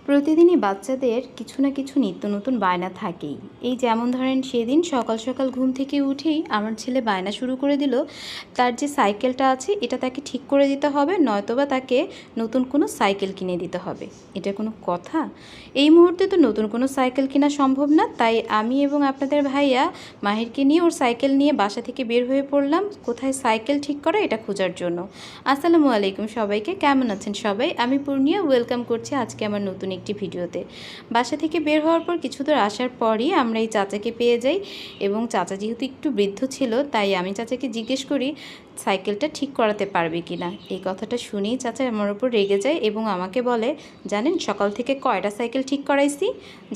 প্রতিদিনই বাচ্চাদের কিছু না কিছু নিত্য নতুন বায়না থাকেই। এই যেমন ধরেন সেদিন সকাল সকাল ঘুম থেকে উঠেই আমার ছেলে বায়না শুরু করে দিল, তার যে সাইকেলটা আছে এটা তাকে ঠিক করে দিতে হবে, নয়তোবা তাকে নতুন কোনো সাইকেল কিনে দিতে হবে। এটা কোনো কথা? এই মুহূর্তে তো নতুন কোনো সাইকেল কেনা সম্ভব না, তাই আমি এবং আপনাদের ভাইয়া মাহিরকে নিয়ে ওর সাইকেল নিয়ে বাসা থেকে বের হয়ে পড়লাম কোথায় সাইকেল ঠিক করা এটা খোঁজার জন্য। আসসালামু আলাইকুম সবাইকে, কেমন আছেন সবাই? আমি পূর্ণিয়া, ওয়েলকাম করছি আজকে আমার নতুন একটি ভিডিওতে। বাসা থেকে বের হওয়ার পর কিছু দূর আসার পরই আমরা এই চাচাকে পেয়ে যাই, এবং চাচা যেহেতু একটু বৃদ্ধ ছিল তাই আমি চাচাকে জিজ্ঞেস করি সাইকেলটা ঠিক করাতে পারবে কি না। এই কথাটা শুনেই চাচা আমার উপর রেগে যায় এবং আমাকে বলে, জানেন সকাল থেকে কয়টা সাইকেল ঠিক করাইছি।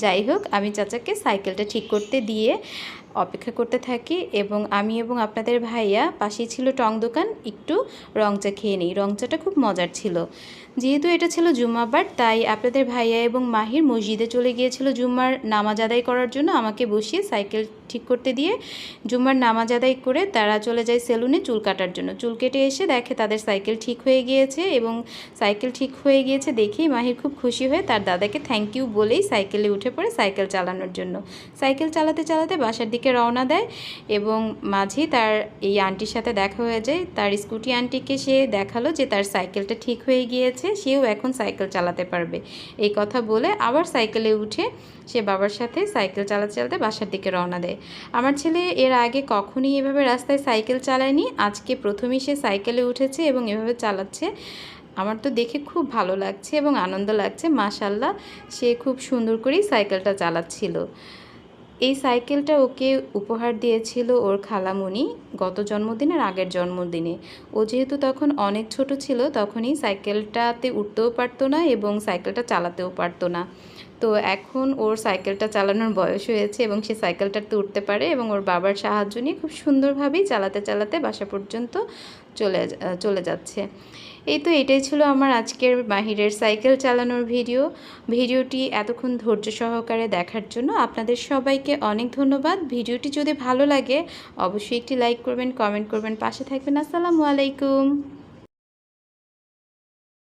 যাই হোক, আমি চাচাকে সাইকেলটা ঠিক করতে দিয়ে অপেক্ষা করতে থাকি, এবং আমি এবং আপনাদের ভাইয়া পাশেই ছিল টং দোকান, একটু রং চা খেয়ে নিই। রং চাটা খুব মজার ছিল। যেহেতু এটা ছিল জুম্মাবার, তাই আপনাদের ভাইয়া এবং মাহির মসজিদে চলে গিয়েছিল জুম্মার নামাজ আদায় করার জন্য। আমাকে বসিয়ে সাইকেল ঠিক করতে দিয়ে জুম্মার নামাজ আদায় করে তারা চলে যায় সেলুনে চুল কাটার জন্য। চুল কেটে এসে দেখে তাদের সাইকেল ঠিক হয়ে গিয়েছে, এবং সাইকেল ঠিক হয়ে গিয়েছে দেখেই মাহির খুব খুশি হয়ে তার দাদাকে থ্যাংক ইউ বলেই সাইকেলে উঠে পড়ে সাইকেল চালানোর জন্য। সাইকেল চালাতে চালাতে বাসার দিকে রওনা দেয়, এবং মাঝে তার এই আন্টির সাথে দেখা হয়ে যায়। তার স্কুটি আন্টিকে সে দেখালো যে তার সাইকেলটা ঠিক হয়ে গিয়েছে, সেও এখন সাইকেল চালাতে পারবে। এই কথা বলে আবার সাইকেলে উঠে সে বাবার সাথে সাইকেল চালাতে চালাতে বাসার দিকে রওনা দেয়। আমার ছেলে এর আগে কখনই এভাবে রাস্তায় সাইকেল চালায়নি, আজকে প্রথমেই সে সাইকেলে উঠেছে এবং এভাবে চালাচ্ছে। আমার তো দেখে খুব ভালো লাগছে এবং আনন্দ লাগছে। মাশাআল্লাহ, সে খুব সুন্দর করেই সাইকেলটা চালাচ্ছিল। এই সাইকেলটা ওকে উপহার দিয়েছিল ওর খালামণি গত জন্মদিনের আগের জন্মদিনে। ও যেহেতু তখন অনেক ছোট ছিল, তখনই সাইকেলটাতে উঠতেও পারতো না এবং সাইকেলটা চালাতেও পারতো না। তো এখন ওর সাইকেলটা চালানোর বয়স হয়েছে এবং সে সাইকেলটাতে উঠতে পারে, এবং ওর বাবার সাহায্য নিয়ে খুব সুন্দরভাবেই চালাতে চালাতে বাসা পর্যন্ত চলে যাচ্ছে। এই তো এটাই ছিল আমার আজকের মাহিরের সাইকেল চালানোর ভিডিওটি এতক্ষণ ধৈর্য সহকারে দেখার জন্য আপনাদের সবাইকে অনেক ধন্যবাদ। ভিডিওটি যদি ভালো লাগে অবশ্যই একটি লাইক করবেন, কমেন্ট করবেন, পাশে থাকবেন। আসসালামু আলাইকুম।